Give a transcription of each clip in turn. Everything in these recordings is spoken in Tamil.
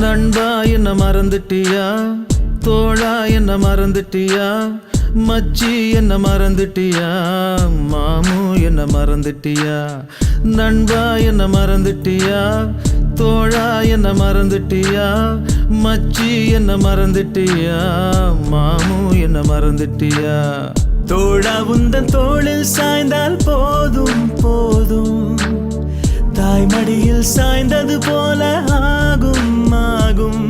நண்பா என்ன மறந்துட்டியா, தோழா என்ன மறந்துட்டியா, மச்சி என்ன மறந்துட்டியா, மாமு என்ன மறந்துட்டியா. நண்பா என்ன மறந்துட்டியா, தோழா என்ன மறந்துட்டியா, மச்சி என்ன மறந்துட்டியா, மாமு என்ன மறந்துட்டியா. தோழா உந்தன் தோளில் சாய்ந்தால் போதும் போதும், தாய்மடியில் சாய்ந்தது போல ஆகும் ஆகும்.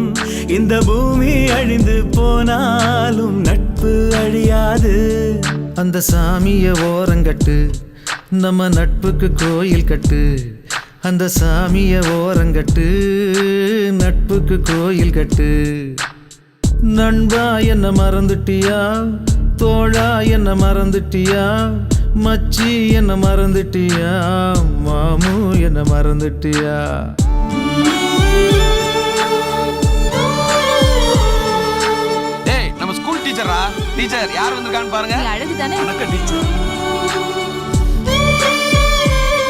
இந்த பூமி அழிந்து போனாலும் நட்பு அழியாது. அந்த சாமிய ஓரங்கட்டு, நம்ம நட்புக்கு கோயில் கட்டு. அந்த சாமிய ஓரங்கட்டு, நட்புக்கு கோயில் கட்டு. நண்பா என்ன மறந்துட்டியா, தோழா என்ன மறந்துட்டியா, மச்சி என்ன மறந்துட்டியா, மாமு என்ன மறந்துட்டியா. டேய் நம்ம ஸ்கூல் டீச்சரா, டீச்சர் யார் வந்திருக்கான்னு பாருங்க. அழகு தானே வணக்கம் டீச்சர்.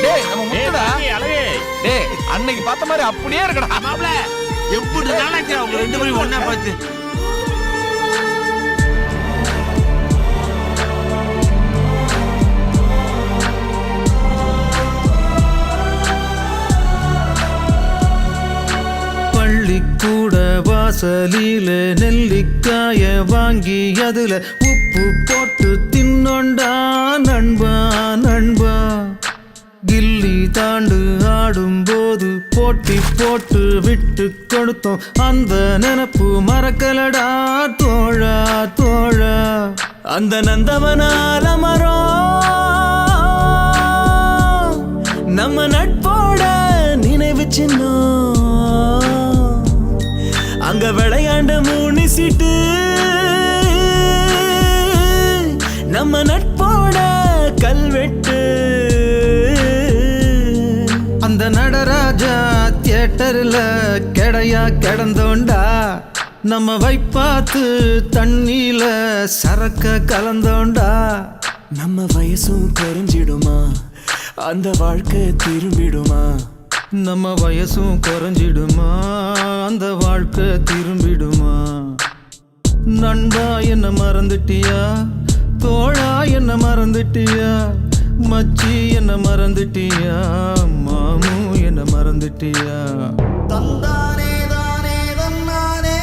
டேய் நம்ம முத்துடா. டேய் அன்னைக்கு பார்த்த மாதிரி அப்படியே இருக்கடா. மாப்ள எப்படி நாளாச்சு அவங்க ரெண்டு பேரும் ஒண்ணா பார்த்து. பள்ளிக்கூட வாசலில நெல்லிக்காய வாங்கி அதுல உப்பு போட்டு தின்னொண்டா நண்பா நண்பா. கில்லி தாண்டு ஆடும்போது போட்டி போட்டு விட்டு கொடுத்தோம், அந்த நினப்பு மறக்கலடா தோழா தோழா. அந்த நந்தவனால மரம் நம்ம நட்போட நினைவு சின்னம். அங்க விளையாண்ட மூணு சீட்டு நம்ம நட்போட கல்வெட்டு. அந்த நடராஜா தியேட்டர்ல கெடையா கிடந்தோண்டா, நம்ம வைப்பாத்து தண்ணியில சரக்க கலந்தோண்டா. நம்ம வயசும் குறைஞ்சிடுமா, அந்த வாழ்க்கை திரும்பிடுமா. நம்ம வயசும் குறைஞ்சிடுமா, அந்த வாழ்க்கை திரும்பிடுமா. நண்பா என்ன மறந்துட்டியா, தோழா என்ன மறந்துட்டியா, மச்சி என்ன மறந்துட்டியா, மாமு என்ன மறந்துட்டியா. தந்தானே தானே தன்னானே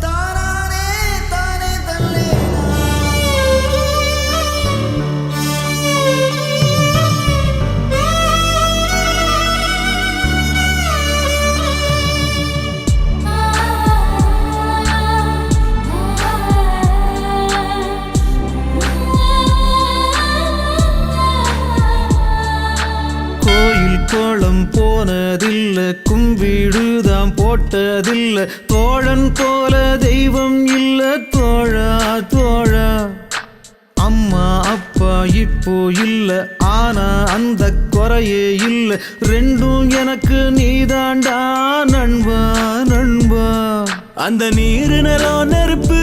தானானே தானே தல்லே. கோலம் போனதில்ல, கும்பிடுதான் போட்டதில்ல, தோழன் போல தெய்வம் இல்ல தோழா தோழா. அம்மா அப்பா இப்போ இல்ல, ஆனா அந்த குறையே இல்ல, ரெண்டும் எனக்கு நீதாண்டா நண்பா நண்பா. அந்த நீரு நிலம் நெருப்பு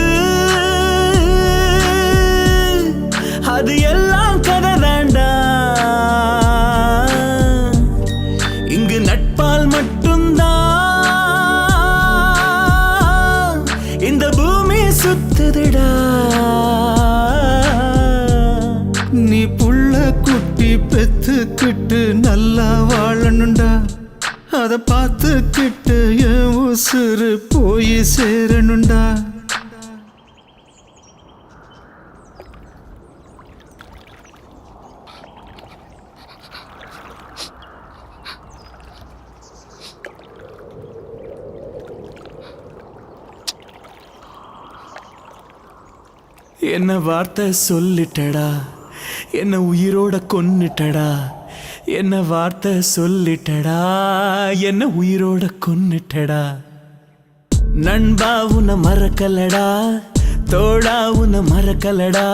அது எல்லாம் கதை தாண்டா. இங்கு நட்பால் மட்டும்தான் இந்த பூமி சுத்துதுடா. நீ புள்ள குட்டி பெத்துக்கிட்டு நல்லா வாழணுண்டா, அத பார்த்துக்கிட்டு என் உசுறு போய் சேரணுண்டா. என்ன வார்த்தை சொல்லிட்டடா, என்ன உயிரோட கொன்னுட்டடா. என்ன வார்த்தை சொல்லிட்டடா, என்ன உயிரோட கொன்னுட்டடா. நண்பா உன்னை மறக்கலடா, தோழா உன்னை மறக்கலடா,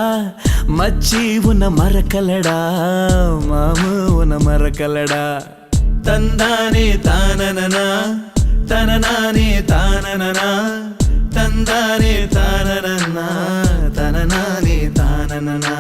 மச்சி உன்னை மறக்கலடா, மாமு உன்னை மறக்கலடா. தந்தானே தானனனா தனநானே தானனனா, தந்தானே தானனனா தனநானே தானனனா.